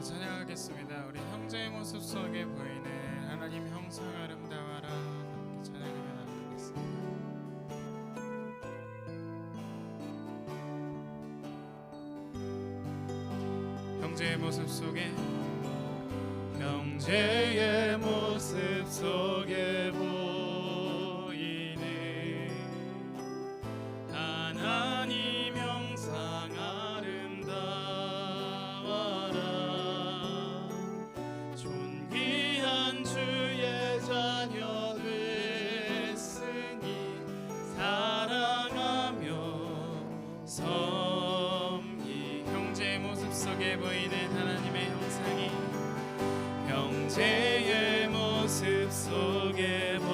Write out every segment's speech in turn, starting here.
찬양하겠습니다. 우리 형제의 모습 속에 보이는 하나님 형상 아름다워라 함께 찬양하며 나가겠습니다. 형제의 모습 속에 형제의 모습 속에 보이는 하나님 형상 아름다워라 존귀한 주의 자녀 됐으니 사랑하며 섬기 형제의 모습 속에 보이는 하나님의 형상이 형제의 모습 속에 보이는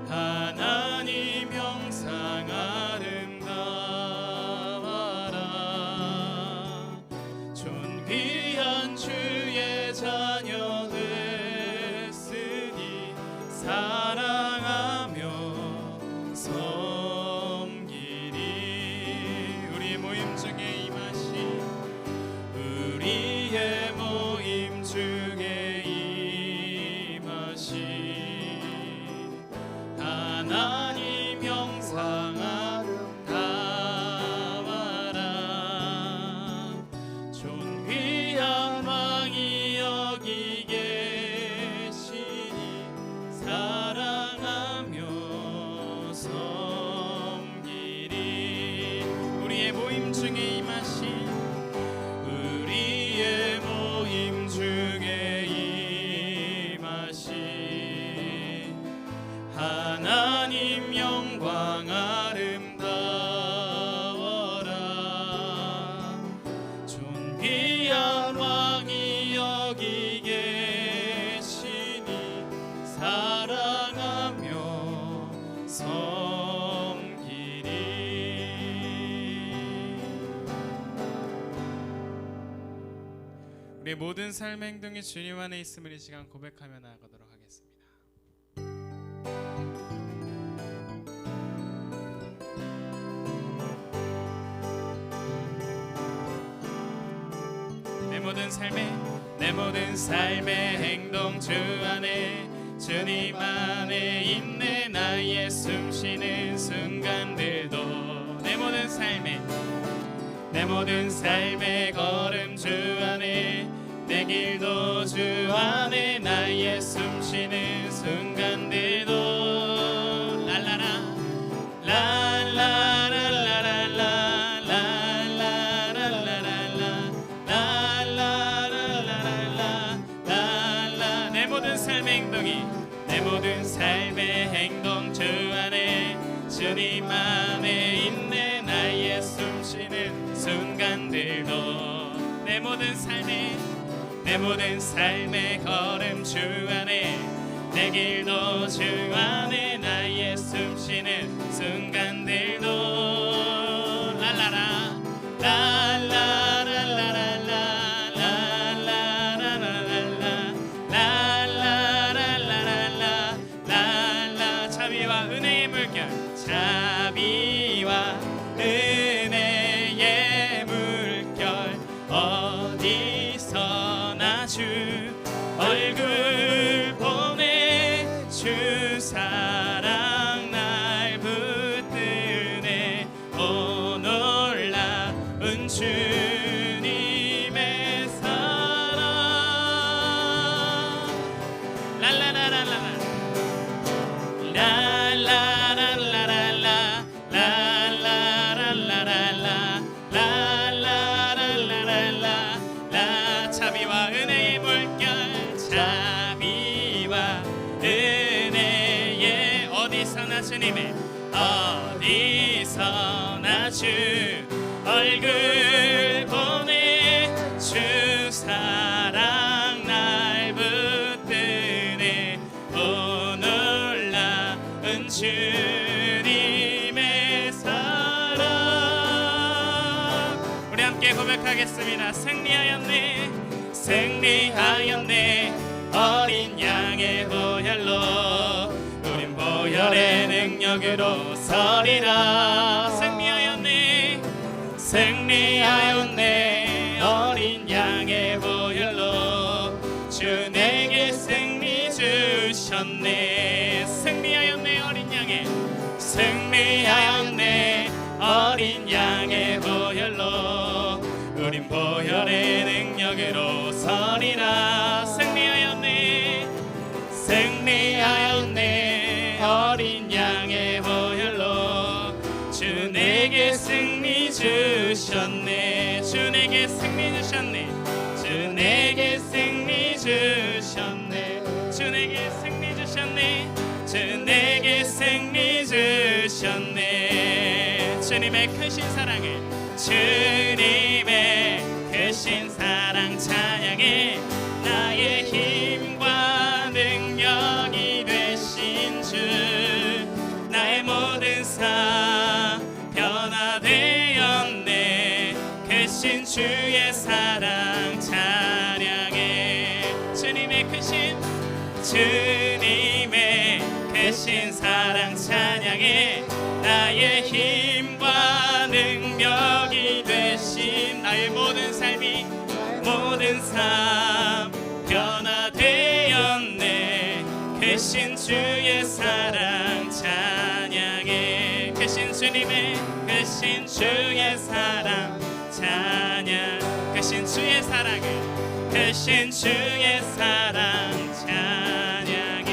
하나님 형상 아름다워라 존귀한 주의 자녀 됐으니 사랑하며 섬기리 우리의 모임 중에 임하신 우리의 모임 중에 임하신 하나님 형상 아름다워라 존귀한 왕이 여기 계시니 사랑하며 섬기리 우리의 모임 중에 임하신 우리의 모임 중에 임하신 하나님 영광 아름다워라 존귀한 왕이 여기 계시니 사랑하며 섬기리 우리의 모든 삶의 행동이 주님 안에 있음을 이 시간 고백하며 나아가도록 하겠습니다. 내 모든 삶의 행동 주 안에 주님 안에 있네 나의 숨쉬는 순간들도 내 모든 삶의 걸음 주 안에 내 길도 주 안에 나의 숨쉬는 순간들도 랄라라 랄라라라라라 랄라라라라라 내 모든 삶의 행동 주 안에 주님 안에 있네 나의 숨쉬는 순간들도 내 모든 삶의 걸음 주 안에 내 길도 주 안에 나의 숨쉬는 순간들도 랄라라 랄라라라라라라라라라라라라라라라라 자비와 은혜의 물결 자비와 은혜의 물결 어디서나 주 얼굴 보내 주 사랑 날 붙드네 오 놀라운 주님의 사랑 랄라라라라라 랄라라라라라 랄라라라라라 랄라라라라라 자비와 은혜의 물결 자비와 은혜의 어디서나 주님의 어디서나 주 얼굴 보내 주 사랑 날 붙드네 오 놀라운 주님의 사랑 우리 함께 고백하겠습니다. 승리하였네 어린 양의 보혈로 우린 보혈의 능력으로 서리라 승리하였네 승리 승리하였네. 어린 양의 보혈로 주 내게 승리 주셨네. 승리하였네. 어린 양의 승리하였네. 어린 양의 보혈로 우린 보혈의 능력으로 서리라. 승리하였네. 승리하였네. 어린 양의 보혈로 주 내게 승리 주셨네. 주 내게 승리 주셨네. 주 내게 승리 주셨네. 주 내게 승리 주셨네. 주 내게 승리 주셨네. 주님의 크신 사랑을, 주님의 크신 사랑 찬양해. 나의 힘과 능력이 되신 주, 나의 모든 삶 변화되었네. 크신 주의 사랑 찬양해. 주님의 크신 사랑 찬양해. 나의 힘과 능력이 되신 나의 모든 삶 변화되었네. 크신 주의 사랑 찬양해. 크신 주님의 크신 주의 사랑 찬양. 크신 주의 사랑을, 크신 주의 사랑 찬양해.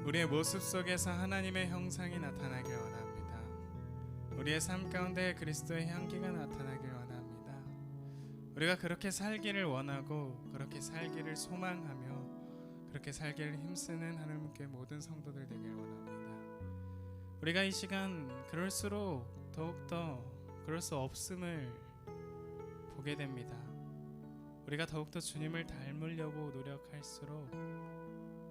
우리의 모습 속에서 하나님의 형상이 나타나길 원합니다. 우리의 삶 가운데 그리스도의 향기가 나타나길 원합니다. 우리가 그렇게 살기를 원하고 그렇게 살기를 소망하며 그렇게 살기를 힘쓰는 하나님께 모든 성도들 되길 원합니다. 우리가 이 시간 그럴수록 더욱더 그럴 수 없음을 보게 됩니다. 우리가 더욱더 주님을 닮으려고 노력할수록,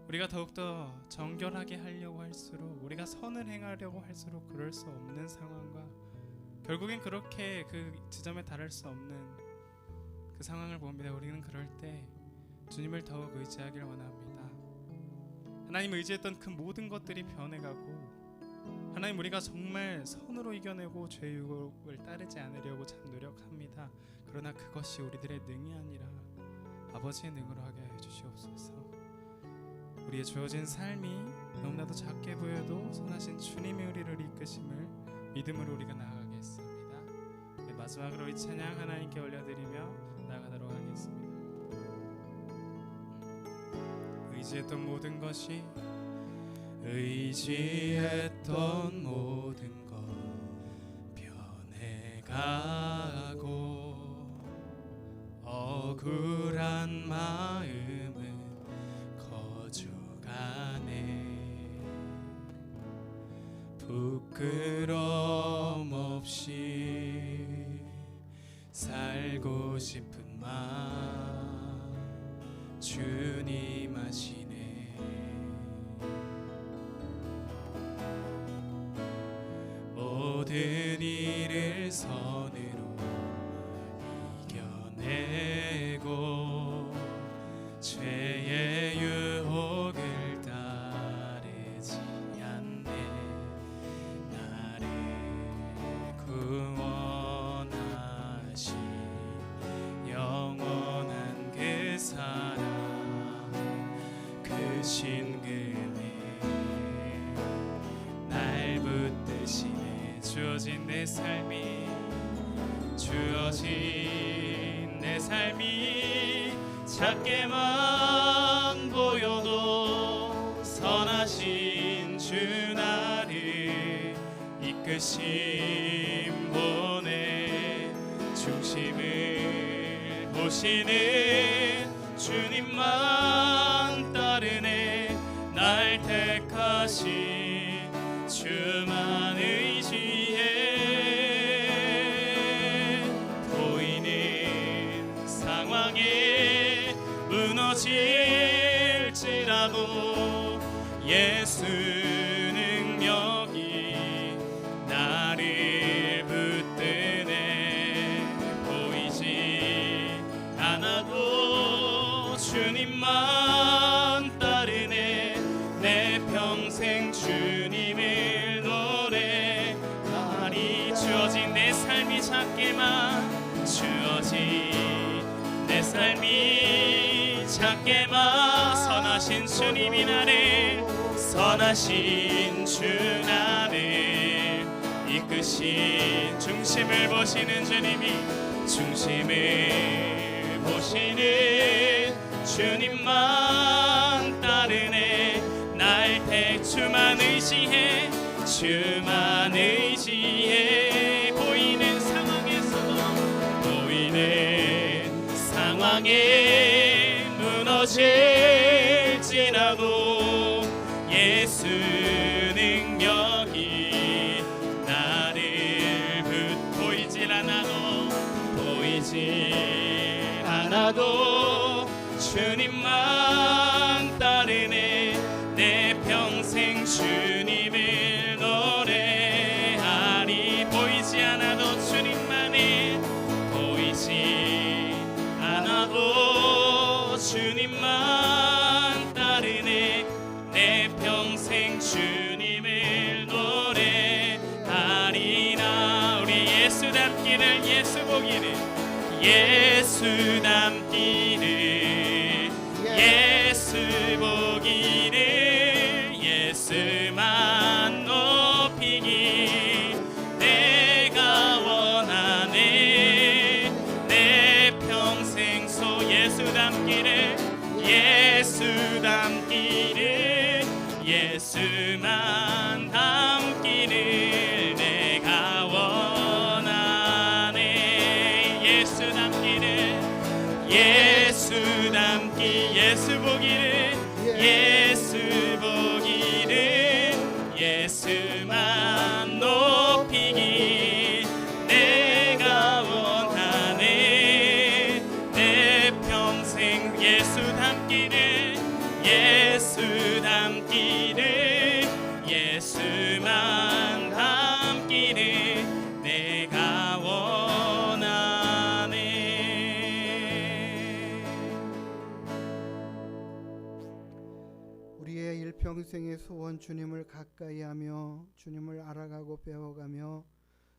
우리가 더욱더 정결하게 하려고 할수록, 우리가 선을 행하려고 할수록 그럴 수 없는 상황과 결국엔 그렇게 그 지점에 달할 수 없는 그 상황을 봅니다. 우리는 그럴 때 주님을 더욱 의지하길 원합니다. 하나님 의지했던 그 모든 것들이 변해가고, 하나님 우리가 정말 선으로 이겨내고 죄의 유혹을 따르지 않으려고 참 노력합니다. 그러나 그것이 우리들의 능이 아니라 아버지의 능으로 하게 해주시옵소서. 우리의 주어진 삶이 너무나도 작게 보여도 선하신 주님이 우리를 이끄심을 믿음으로 우리가 나아가겠습니다. 네, 마지막으로 이 찬양 하나님께 올려드리며 나아가도록 하겠습니다. 의지했던 모든 것이, 의지했던 모든 것 변해가고, 억울한 마음은 거주가네. 부끄럼 없이 살고 싶은 마음 주님 아시네. 모든 일을 선으로 이겨내고 죄의 유혹을 따르지 않네. 나를 구원하신 영원한 그 사랑, 크신 그네 날 붙드시네. 주어진 내 삶이, 주어진 내 삶이 작게만 보여도 선하신 주 나를 이끄심 보내. 중심을 보시는 주님만 따르네. 날 택하신 주만 의지해. 보이는 상황에 무너질지라도 예수 능력이 나를 붙드네. 보이지 않아도 삶이 작게만 주어진 내 삶이 작게만 선하신 주님이 나를 선하신 주 나를 이끄신 중심을 보시는 주님이 중심을 보시는 주님만 따르네 날 주만 의지해 주만 의지해 보이는 상황에 무너질지라도 예수 능력이 나를 보이질 않아도 주님만 따르네 내 평생 주님을 노래하리 보이지 않아도 주님만이 보이지 않아도 주님만 따르네 내 평생 주님을 노래하리라 우리 예수 닮기를 예수 보기를 예수 닮기를 예수 보기를 예수만 높이기 내가 원하네 내 평생 소 예수 닮기를 예수 닮기를 예수만 닮기를 내가 원하네 예수 닮기를 예수 닮기 예수 보기를 예수 보기를 예수만 높이기 내가 원하네 내 평생 예수 닮기를 예수 닮기를 예수만 닮기를 내가 원하네 우리의 일평생의 소원 주님을 가까이하며 주님을 알아가고 배워가며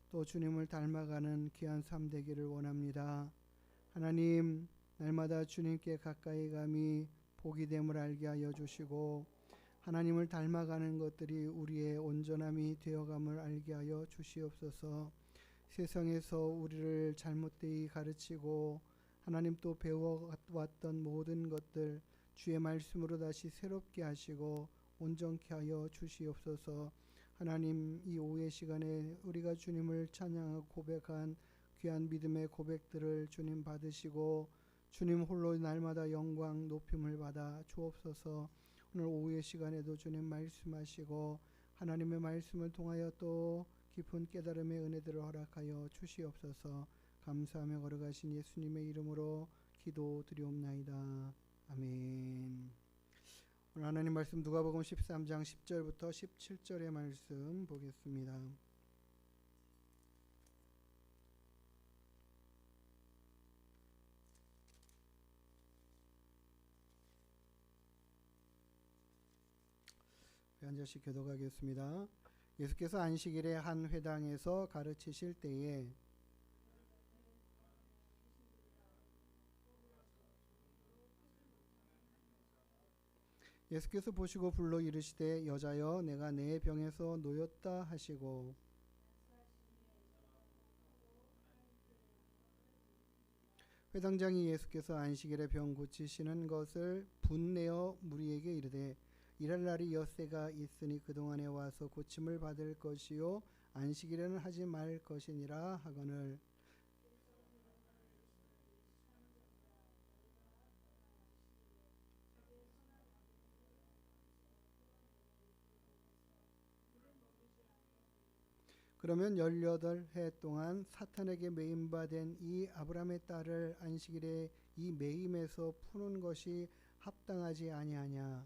또 주님을 닮아가는 귀한 삶 되기를 원합니다. 하나님 날마다 주님께 가까이 감이 복이 됨을 알게 하여 주시고 하나님을 닮아가는 것들이 우리의 온전함이 되어감을 알게 하여 주시옵소서. 세상에서 우리를 잘못되이 가르치고 하나님 또 배워왔던 모든 것들 주의 말씀으로 다시 새롭게 하시고 온전케 하여 주시옵소서. 하나님 이 오후의 시간에 우리가 주님을 찬양하고 고백한 귀한 믿음의 고백들을 주님 받으시고 주님 홀로 날마다 영광 높임을 받아 주옵소서. 오늘 오후의 시간에도 주님 말씀하시고 하나님의 말씀을 통하여 또 깊은 깨달음의 은혜들을 허락하여 주시옵소서. 감사하며 걸어가신 예수님의 이름으로 기도드리옵나이다. 아멘. 오늘 하나님 말씀 누가복음 13장 10절부터 17절의 말씀 보겠습니다. 한 절씩 교독하겠습니다. 예수께서 안식일에 한 회당에서 가르치실 때에 예수께서 보시고 불러 이르시되 여자여 내가 내 병에서 놓였다 하시고 회당장이 예수께서 안식일에 병 고치시는 것을 분내어 무리에게 이르되 일할 날이 엿새가 있으니 그동안에 와서 고침을 받을 것이요 안식일에는 하지 말 것이니라 하거늘 그러면 18해 동안 사탄에게 매임받은 이 아브라함의 딸을 안식일에 이 매임에서 푸는 것이 합당하지 아니하냐.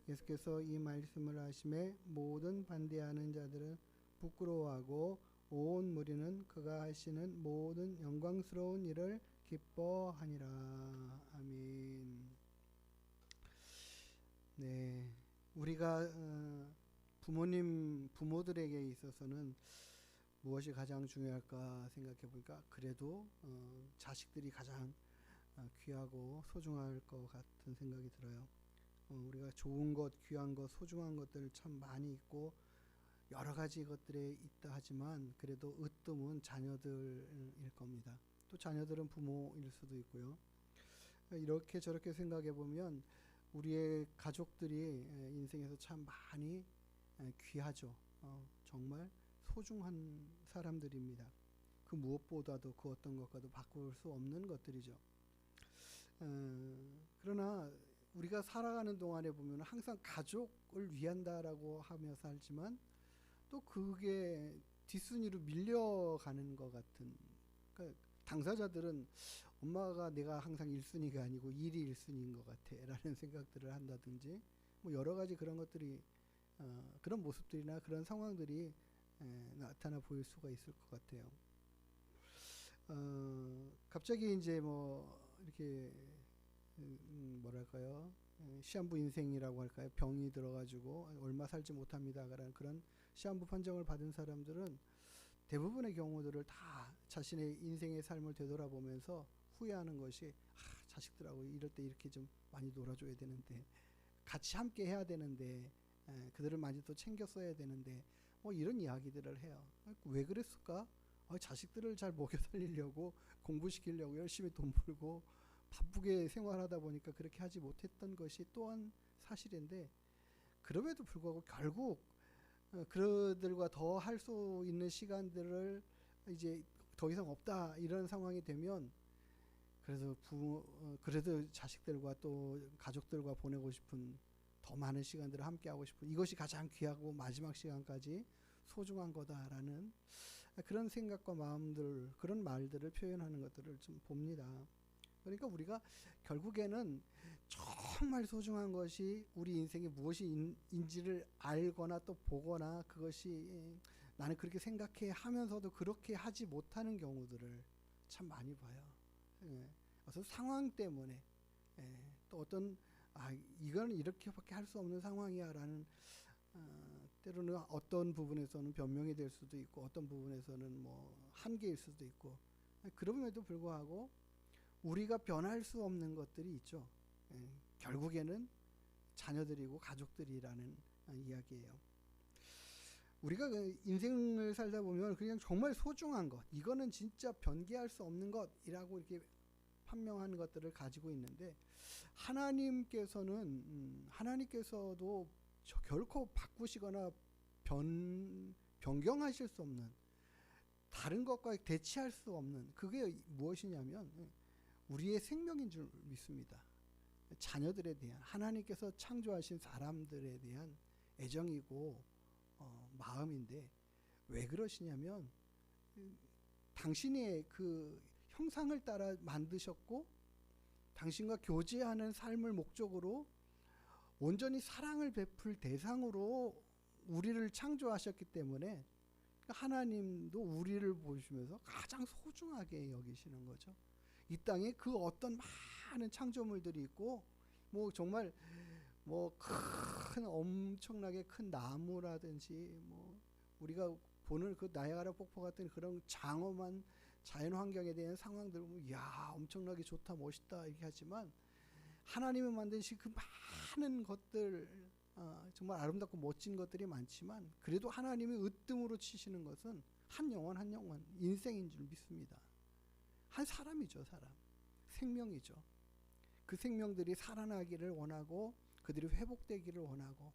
예수께서 이 말씀을 하심에 모든 반대하는 자들은 부끄러워하고 온 무리는 그가 하시는 모든 영광스러운 일을 기뻐하니라. 아멘. 네, 우리가 부모들에게 있어서는 무엇이 가장 중요할까 생각해 보니까 그래도 자식들이 가장 귀하고 소중할 것 같은 생각이 들어요. 우리가 좋은 것, 귀한 것, 소중한 것들 참 많이 있고 여러 가지 것들에 있다 하지만 그래도 으뜸은 자녀들일 겁니다. 또 자녀들은 부모일 수도 있고요. 이렇게 저렇게 생각해 보면 우리의 가족들이 인생에서 참 많이 귀하죠. 정말 소중한 사람들입니다. 그 무엇보다도 그 어떤 것과도 바꿀 수 없는 것들이죠. 그러나 우리가 살아가는 동안에 보면 항상 가족을 위한다라고 하며 살지만 또 그게 뒷순위로 밀려가는 것 같은, 그러니까 당사자들은 엄마가 내가 항상 1순위가 아니고 일이 1순위인 것 같아 라는 생각들을 한다든지 뭐 여러 가지 그런 것들이 그런 모습들이나 그런 상황들이 나타나 보일 수가 있을 것 같아요. 갑자기 이제 뭐 이렇게 뭐랄까요, 시한부 인생이라고 할까요, 병이 들어가지고 얼마 살지 못합니다라는 그런 시한부 판정을 받은 사람들은 대부분의 경우들을 다 자신의 인생의 삶을 되돌아보면서 후회하는 것이 자식들하고 이럴 때 이렇게 좀 많이 놀아줘야 되는데, 같이 함께 해야 되는데, 그들을 많이 또 챙겼어야 되는데, 뭐 이런 이야기들을 해요. 왜 그랬을까? 자식들을 잘 먹여 살리려고 공부시키려고 열심히 돈 벌고 바쁘게 생활하다 보니까 그렇게 하지 못했던 것이 또한 사실인데, 그럼에도 불구하고 결국 그들과 더 할 수 있는 시간들을 이제 더 이상 없다 이런 상황이 되면 그래도 자식들과 또 가족들과 보내고 싶은 더 많은 시간들을 함께 하고 싶은, 이것이 가장 귀하고 마지막 시간까지 소중한 거다라는 그런 생각과 마음들, 그런 말들을 표현하는 것들을 좀 봅니다. 그러니까 우리가 결국에는 정말 소중한 것이 우리 인생에 무엇인지를 알거나 또 보거나 그것이 나는 그렇게 생각해 하면서도 그렇게 하지 못하는 경우들을 참 많이 봐요. 어떤 상황 때문에 또 어떤 이건 이렇게밖에 할 수 없는 상황이야 라는 때로는 어떤 부분에서는 변명이 될 수도 있고 어떤 부분에서는 뭐 한계일 수도 있고, 그럼에도 불구하고 우리가 변할 수 없는 것들이 있죠. 결국에는 자녀들이고 가족들이라는 이야기예요. 우리가 인생을 살다 보면 그냥 정말 소중한 것, 이거는 진짜 변개할 수 없는 것이라고 이렇게 판명하는 것들을 가지고 있는데, 하나님께서도 결코 바꾸시거나 변경하실 수 없는, 다른 것과 대치할 수 없는, 그게 무엇이냐면 우리의 생명인 줄 믿습니다. 자녀들에 대한, 하나님께서 창조하신 사람들에 대한 애정이고 마음인데, 왜 그러시냐면 당신의 그 형상을 따라 만드셨고 당신과 교제하는 삶을 목적으로 온전히 사랑을 베풀 대상으로 우리를 창조하셨기 때문에 하나님도 우리를 보시면서 가장 소중하게 여기시는 거죠. 이 땅에 그 어떤 많은 창조물들이 있고 뭐 정말 뭐 큰 엄청나게 큰 나무라든지 뭐 우리가 보는 그 나이아가라 폭포 같은 그런 장엄한 자연 환경에 대한 상황들을 보면 야 엄청나게 좋다 멋있다 이렇게 하지만, 하나님이 만드신 그 많은 것들 정말 아름답고 멋진 것들이 많지만 그래도 하나님이 으뜸으로 치시는 것은 한 영혼 한 영혼 인생인 줄 믿습니다. 한 사람이죠. 사람 생명이죠. 그 생명들이 살아나기를 원하고 그들이 회복되기를 원하고,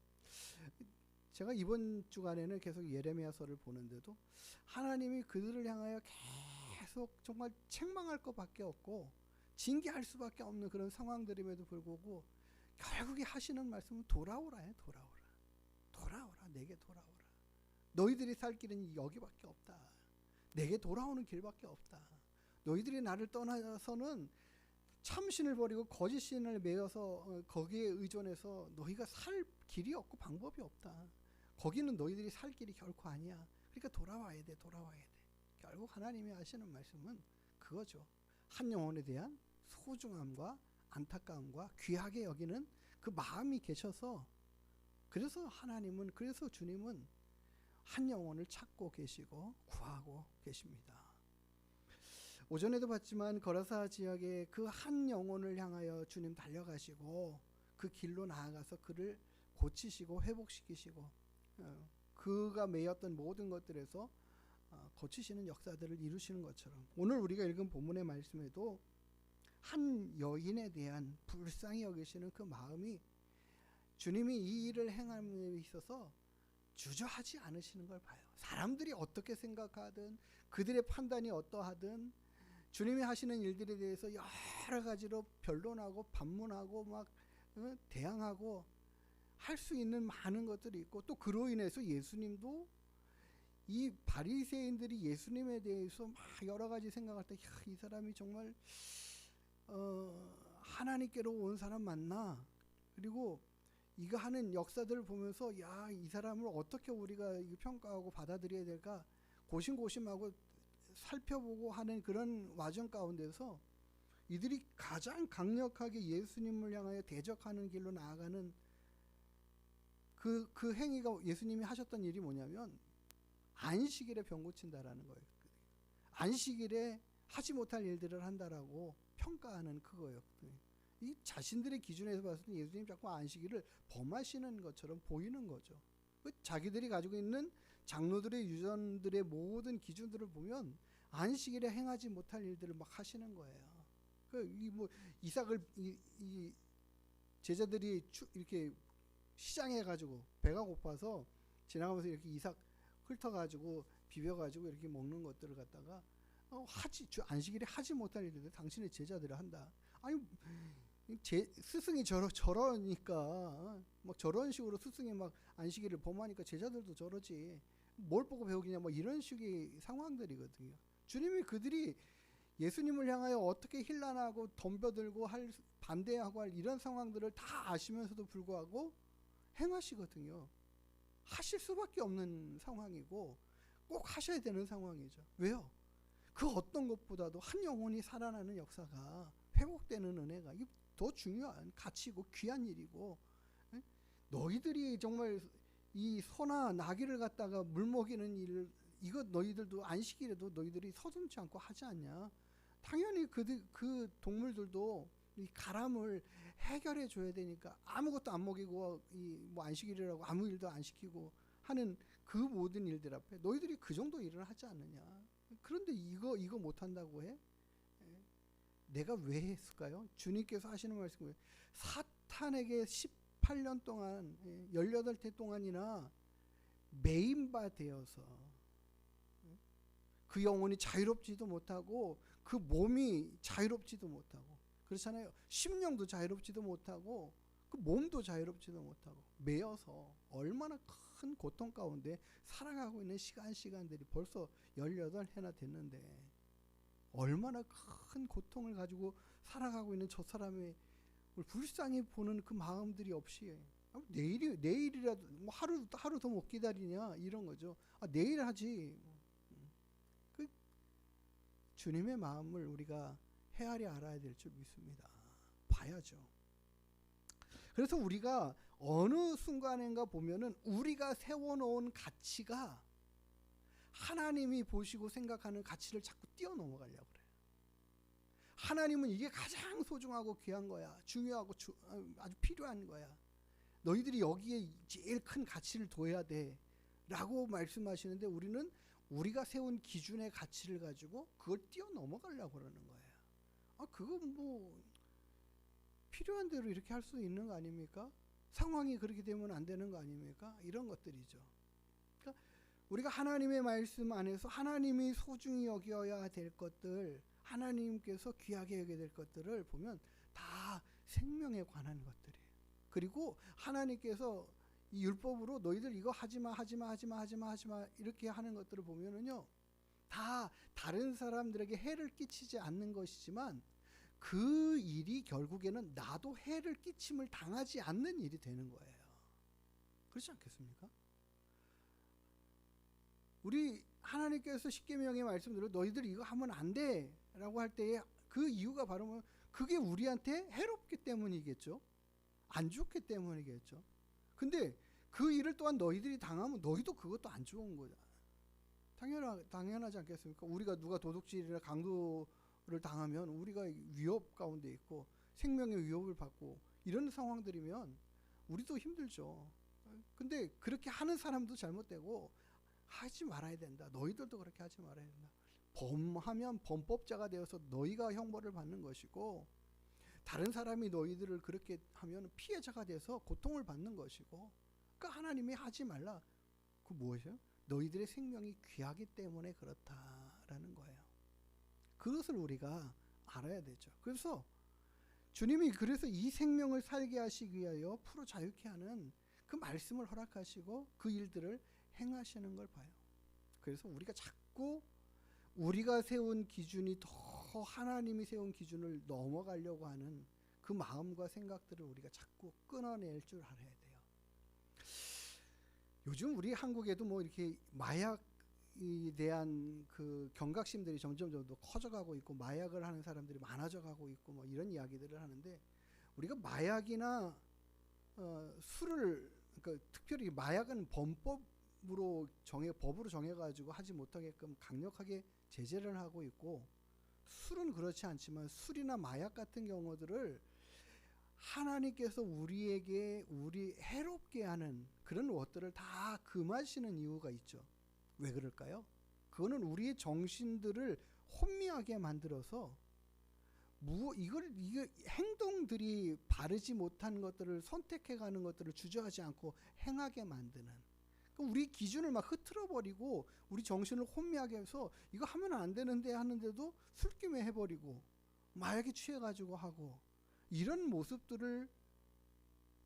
제가 이번 주간에는 계속 예레미야서를 보는데도 하나님이 그들을 향하여 계속 정말 책망할 것밖에 없고 징계할 수밖에 없는 그런 상황들임에도 불구하고 결국에 하시는 말씀은 돌아오라요. 돌아오라 내게 돌아오라. 너희들이 살 길은 여기밖에 없다. 내게 돌아오는 길밖에 없다. 너희들이 나를 떠나서는 참신을 버리고 거짓신을 매어서 거기에 의존해서 너희가 살 길이 없고 방법이 없다. 거기는 너희들이 살 길이 결코 아니야. 그러니까 돌아와야 돼. 결국 하나님이 하시는 말씀은 그거죠. 한 영혼에 대한 소중함과 안타까움과 귀하게 여기는 그 마음이 계셔서, 그래서 주님은 한 영혼을 찾고 계시고 구하고 계십니다. 오전에도 봤지만 거라사 지역의 그 한 영혼을 향하여 주님 달려가시고 그 길로 나아가서 그를 고치시고 회복시키시고 그가 매였던 모든 것들에서 고치시는 역사들을 이루시는 것처럼 오늘 우리가 읽은 본문의 말씀에도 한 여인에 대한 불쌍히 여기시는 그 마음이 주님이 이 일을 행함에 있어서 주저하지 않으시는 걸 봐요. 사람들이 어떻게 생각하든 그들의 판단이 어떠하든 주님이 하시는 일들에 대해서 여러 가지로 변론하고 반문하고 막 대항하고 할 수 있는 많은 것들이 있고 또 그로 인해서 예수님도 이 바리새인들이 예수님에 대해서 막 여러 가지 생각할 때 이 사람이 정말 하나님께로 온 사람 맞나? 그리고 이거 하는 역사들을 보면서 이 사람을 어떻게 우리가 평가하고 받아들여야 될까 고심고심하고 살펴보고 하는 그런 과정 가운데서 이들이 가장 강력하게 예수님을 향하여 대적하는 길로 나아가는 그 행위가 예수님이 하셨던 일이 뭐냐면 안식일에 병 고친다라는 거예요. 안식일에 하지 못할 일들을 한다라고 평가하는 그거예요. 이 자신들의 기준에서 봤을 때 예수님 자꾸 안식일을 범하시는 것처럼 보이는 거죠. 자기들이 가지고 있는 장로들의 유전들의 모든 기준들을 보면 안식일에 행하지 못할 일들을 막 하시는 거예요. 이삭을 이 제자들이 이렇게 시장에 가지고 배가 고파서 지나가면서 이렇게 이삭 훑어가지고 비벼가지고 이렇게 먹는 것들을 갖다가 안식일에 하지 못할 일들 당신의 제자들이 한다. 아니 스승이 저러니까 막 저런 식으로 스승이 막 안식일을 범하니까 제자들도 저러지. 뭘 보고 배우기냐 뭐 이런 식의 상황들이거든요. 주님이 그들이 예수님을 향하여 어떻게 힐난하고 덤벼들고 반대하고 할 이런 상황들을 다 아시면서도 불구하고 행하시거든요. 하실 수밖에 없는 상황이고 꼭 하셔야 되는 상황이죠. 왜요? 그 어떤 것보다도 한 영혼이 살아나는 역사가 회복되는 은혜가 이게 더 중요한 가치고 귀한 일이고 너희들이 정말 이 소나 나귀를 갖다가 물 먹이는 일을 이거 너희들도 안식일에도 너희들이 서슴지 않고 하지 않냐? 당연히 그 동물들도 이 가람을 해결해 줘야 되니까 아무것도 안 먹이고 뭐 안식일이라고 아무 일도 안 시키고 하는 그 모든 일들 앞에 너희들이 그 정도 일을 하지 않느냐? 그런데 이거 못 한다고 해? 내가 왜 했을까요? 주님께서 하시는 말씀이 사탄에게 18년 동안 18해 동안이나 매인바 되어서 그 영혼이 자유롭지도 못하고 그 몸이 자유롭지도 못하고 그렇잖아요. 심령도 자유롭지도 못하고 그 몸도 자유롭지도 못하고 매여서 얼마나 큰 고통 가운데 살아가고 있는 시간들이 벌써 18해나 됐는데 얼마나 큰 고통을 가지고 살아가고 있는 저 사람의 불쌍히 보는 그 마음들이 없이 내일이라도 뭐 하루 더 못 기다리냐 이런 거죠. 내일 하지. 그 주님의 마음을 우리가 헤아려 알아야 될 줄 믿습니다. 봐야죠. 그래서 우리가 어느 순간인가 보면은 우리가 세워놓은 가치가 하나님이 보시고 생각하는 가치를 자꾸 뛰어넘어가려고 그래요. 하나님은 이게 가장 소중하고 귀한 거야. 중요하고 아주 필요한 거야. 너희들이 여기에 제일 큰 가치를 둬야 돼 라고 말씀하시는데 우리는 우리가 세운 기준의 가치를 가지고 그걸 뛰어넘어가려고 그러는 거예요. 그건 뭐 필요한 대로 이렇게 할 수 있는 거 아닙니까? 상황이 그렇게 되면 안 되는 거 아닙니까? 이런 것들이죠. 그러니까 우리가 하나님의 말씀 안에서 하나님이 소중히 여겨야 될 것들, 하나님께서 귀하게 여겨야 될 것들을 보면 다 생명에 관한 것들이에요. 그리고 하나님께서 이 율법으로 너희들 이거 하지마 이렇게 하는 것들을 보면은요, 다 다른 사람들에게 해를 끼치지 않는 것이지만 그 일이 결국에는 나도 해를 끼침을 당하지 않는 일이 되는 거예요. 그렇지 않겠습니까? 우리 하나님께서 십계명의 말씀대로 너희들 이거 하면 안 돼라고 할 때에 그 이유가 바로 그게 우리한테 해롭기 때문이겠죠. 안 좋기 때문이겠죠. 근데 그 일을 또한 너희들이 당하면 너희도 그것도 안 좋은 거잖아. 당연하지 않겠습니까? 우리가 누가 도둑질이나 강도를 당하면 우리가 위협 가운데 있고 생명의 위협을 받고 이런 상황들이면 우리도 힘들죠. 근데 그렇게 하는 사람도 잘못되고 하지 말아야 된다. 너희들도 그렇게 하지 말아야 된다. 범하면 범법자가 되어서 너희가 형벌을 받는 것이고, 다른 사람이 너희들을 그렇게 하면 피해자가 돼서 고통을 받는 것이고, 그러니까 하나님이 하지 말라. 그 무엇이에요? 너희들의 생명이 귀하기 때문에 그렇다라는 거예요. 그것을 우리가 알아야 되죠. 그래서 주님이 그래서 이 생명을 살게 하시기 위하여 풀어 자유케 하는 그 말씀을 허락하시고 그 일들을 행하시는 걸 봐요. 그래서 우리가 자꾸 우리가 세운 기준이 더 하나님이 세운 기준을 넘어가려고 하는 그 마음과 생각들을 우리가 자꾸 끊어낼 줄 알아야 돼요. 요즘 우리 한국에도 뭐 이렇게 마약에 대한 그 경각심들이 점점 더 커져가고 있고, 마약을 하는 사람들이 많아져가고 있고, 뭐 이런 이야기들을 하는데, 우리가 마약이나 술을, 그러니까 특별히 마약은 법으로 정해가지고 하지 못하게끔 강력하게 제재를 하고 있고, 술은 그렇지 않지만 술이나 마약 같은 경우들을 하나님께서 우리 해롭게 하는 그런 것들을 다 금하시는 이유가 있죠. 왜 그럴까요? 그거는 우리의 정신들을 혼미하게 만들어서 이게 행동들이 바르지 못한 것들을 선택해가는 것들을 주저하지 않고 행하게 만드는, 우리 기준을 막 흐트러버리고 우리 정신을 혼미하게 해서 이거 하면 안 되는데 하는데도 술김에 해버리고 마약에 취해가지고 하고, 이런 모습들을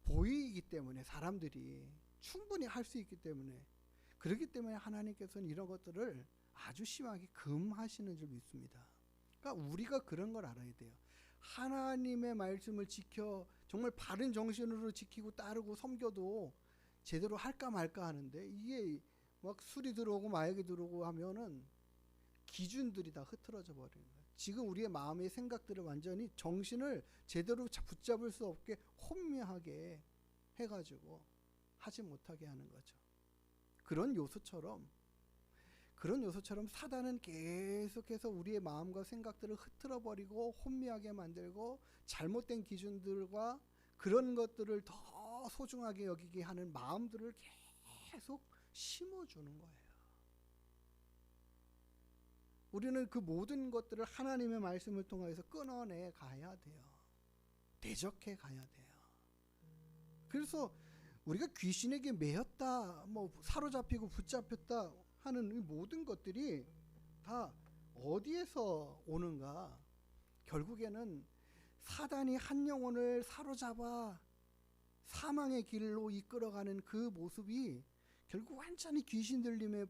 보이기 때문에 사람들이 충분히 할 수 있기 때문에, 그렇기 때문에 하나님께서는 이런 것들을 아주 심하게 금하시는 줄 믿습니다. 그러니까 우리가 그런 걸 알아야 돼요. 하나님의 말씀을 지켜 정말 바른 정신으로 지키고 따르고 섬겨도 제대로 할까 말까 하는데, 이게 막 술이 들어오고 마약이 들어오고 하면은 기준들이 다 흐트러져 버리는 거예요. 지금 우리의 마음의 생각들을 완전히 정신을 제대로 붙잡을 수 없게 혼미하게 해가지고 하지 못하게 하는 거죠. 그런 요소처럼 사단은 계속해서 우리의 마음과 생각들을 흐트러버리고 혼미하게 만들고 잘못된 기준들과 그런 것들을 더 소중하게 여기게 하는 마음들을 계속 심어주는 거예요. 우리는 그 모든 것들을 하나님의 말씀을 통해서 끊어내 가야 돼요. 대적해 가야 돼요. 그래서 우리가 귀신에게 매였다, 뭐 사로잡히고 붙잡혔다 하는 이 모든 것들이 다 어디에서 오는가? 결국에는 사단이 한 영혼을 사로잡아 사망의 길로 이끌어가는 그 모습이 결국 완전히 귀신 들림의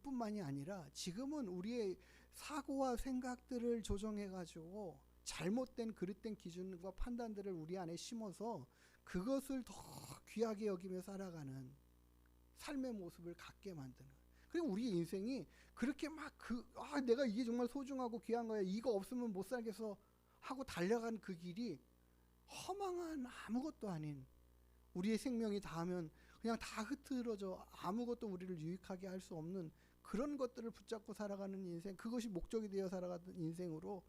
뿐만이 아니라 지금은 우리의 사고와 생각들을 조정해가지고 잘못된 그릇된 기준과 판단들을 우리 안에 심어서 그것을 더 귀하게 여기며 살아가는 삶의 모습을 갖게 만드는. 그리고 우리 인생이 그렇게 막 내가 이게 정말 소중하고 귀한 거야, 이거 없으면 못 살겠어 하고 달려간 그 길이 허망한 아무것도 아닌, 우리의 생명이 닿으면 그냥 다 흐트러져 아무것도 우리를 유익하게 할 수 없는 그런 것들을 붙잡고 살아가는 인생, 그것이 목적이 되어 살아가는 인생으로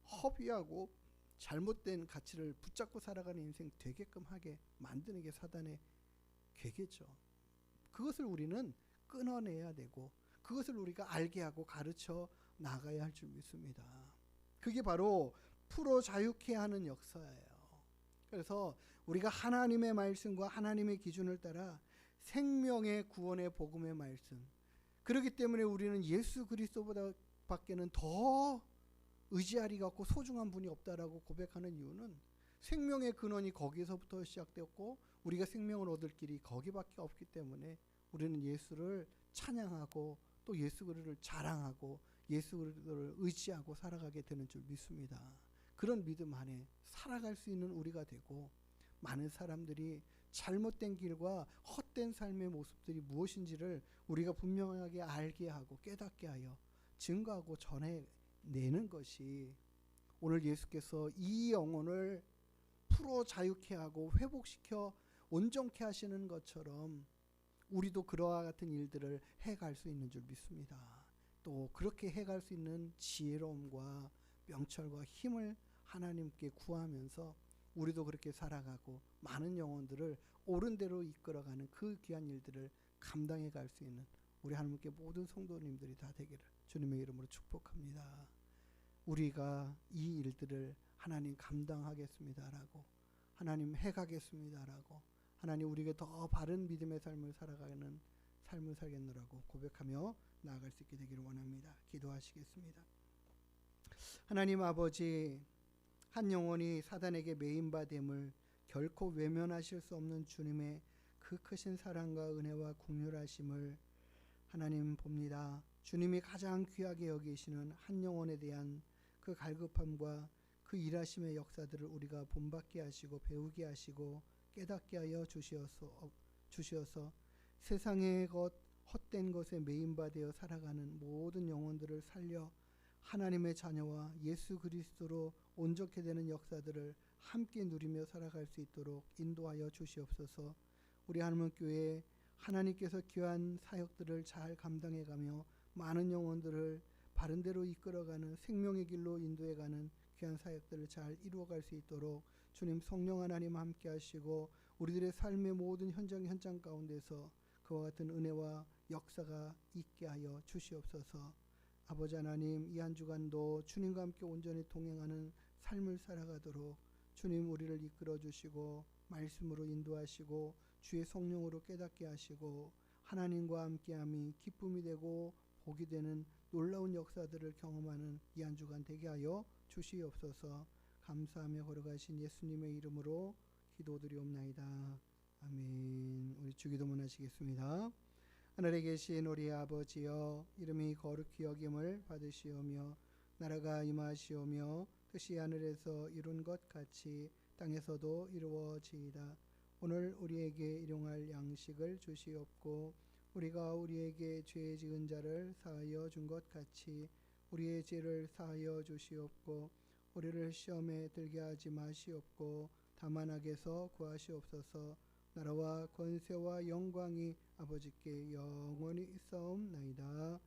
허비하고 잘못된 가치를 붙잡고 살아가는 인생 되게끔 하게 만드는 게 사단의 계계죠. 그것을 우리는 끊어내야 되고 그것을 우리가 알게 하고 가르쳐 나가야 할 줄 믿습니다. 그게 바로 풀어 자유케 하는 역사예요. 그래서 우리가 하나님의 말씀과 하나님의 기준을 따라 생명의 구원의 복음의 말씀, 그렇기 때문에 우리는 예수 그리스도보다 밖에는 더 의지하리가 없고 소중한 분이 없다라고 고백하는 이유는 생명의 근원이 거기서부터 시작되었고 우리가 생명을 얻을 길이 거기밖에 없기 때문에 우리는 예수를 찬양하고 또 예수 그리스도를 자랑하고 예수 그리스도를 의지하고 살아가게 되는 줄 믿습니다. 그런 믿음 안에 살아갈 수 있는 우리가 되고, 많은 사람들이 잘못된 길과 헛된 삶의 모습들이 무엇인지를 우리가 분명하게 알게 하고 깨닫게 하여 증거하고 전해내는 것이 오늘 예수께서 이 영혼을 풀어 자유케 하고 회복시켜 온전케 하시는 것처럼 우리도 그러한 같은 일들을 해갈 수 있는 줄 믿습니다. 또 그렇게 해갈 수 있는 지혜로움과 명철과 힘을 하나님께 구하면서 우리도 그렇게 살아가고 많은 영혼들을 옳은 대로 이끌어가는 그 귀한 일들을 감당해 갈 수 있는 우리 하나님께 모든 성도님들이 다 되기를 주님의 이름으로 축복합니다. 우리가 이 일들을 하나님 감당하겠습니다라고, 하나님 해가겠습니다라고, 하나님 우리에게 더 바른 믿음의 삶을 살아가는 삶을 살겠노라고 고백하며 나아갈 수 있게 되기를 원합니다. 기도하시겠습니다. 하나님 아버지, 한 영혼이 사단에게 매인받음을 결코 외면하실 수 없는 주님의 그 크신 사랑과 은혜와 긍휼하심을 하나님 봅니다. 주님이 가장 귀하게 여기시는 한 영혼에 대한 그 갈급함과 그 일하심의 역사들을 우리가 본받게 하시고 배우게 하시고 깨닫게 하여 주시어서 세상의 것 헛된 것에 매인받아 살아가는 모든 영혼들을 살려 하나님의 자녀와 예수 그리스도로 온전케 되는 역사들을 함께 누리며 살아갈 수 있도록 인도하여 주시옵소서. 우리 하나님 교회 하나님께서 귀한 사역들을 잘 감당해가며 많은 영혼들을 바른 대로 이끌어가는 생명의 길로 인도해가는 귀한 사역들을 잘 이루어갈 수 있도록 주님 성령 하나님 함께 하시고 우리들의 삶의 모든 현장 가운데서 그와 같은 은혜와 역사가 있게 하여 주시옵소서. 아버지 하나님, 이 한 주간도 주님과 함께 온전히 동행하는 삶을 살아가도록 주님 우리를 이끌어 주시고 말씀으로 인도하시고 주의 성령으로 깨닫게 하시고 하나님과 함께함이 기쁨이 되고 복이 되는 놀라운 역사들을 경험하는 이 한 주간 되게 하여 주시옵소서. 감사하며 걸어가신 예수님의 이름으로 기도드리옵나이다. 아멘. 우리 주기도문 하시겠습니다. 하늘에 계신 우리 아버지여, 이름이 거룩히 여김을 받으시오며 나라가 임하시오며 뜻이 하늘에서 이룬 것 같이 땅에서도 이루어지이다. 오늘 우리에게 일용할 양식을 주시옵고 우리가 우리에게 죄 지은 자를 사하여 준 것 같이 우리의 죄를 사하여 주시옵고 우리를 시험에 들게 하지 마시옵고 다만 악에서 구하시옵소서. 나라와 권세와 영광이 아버지께 영원히 있사옵나이다.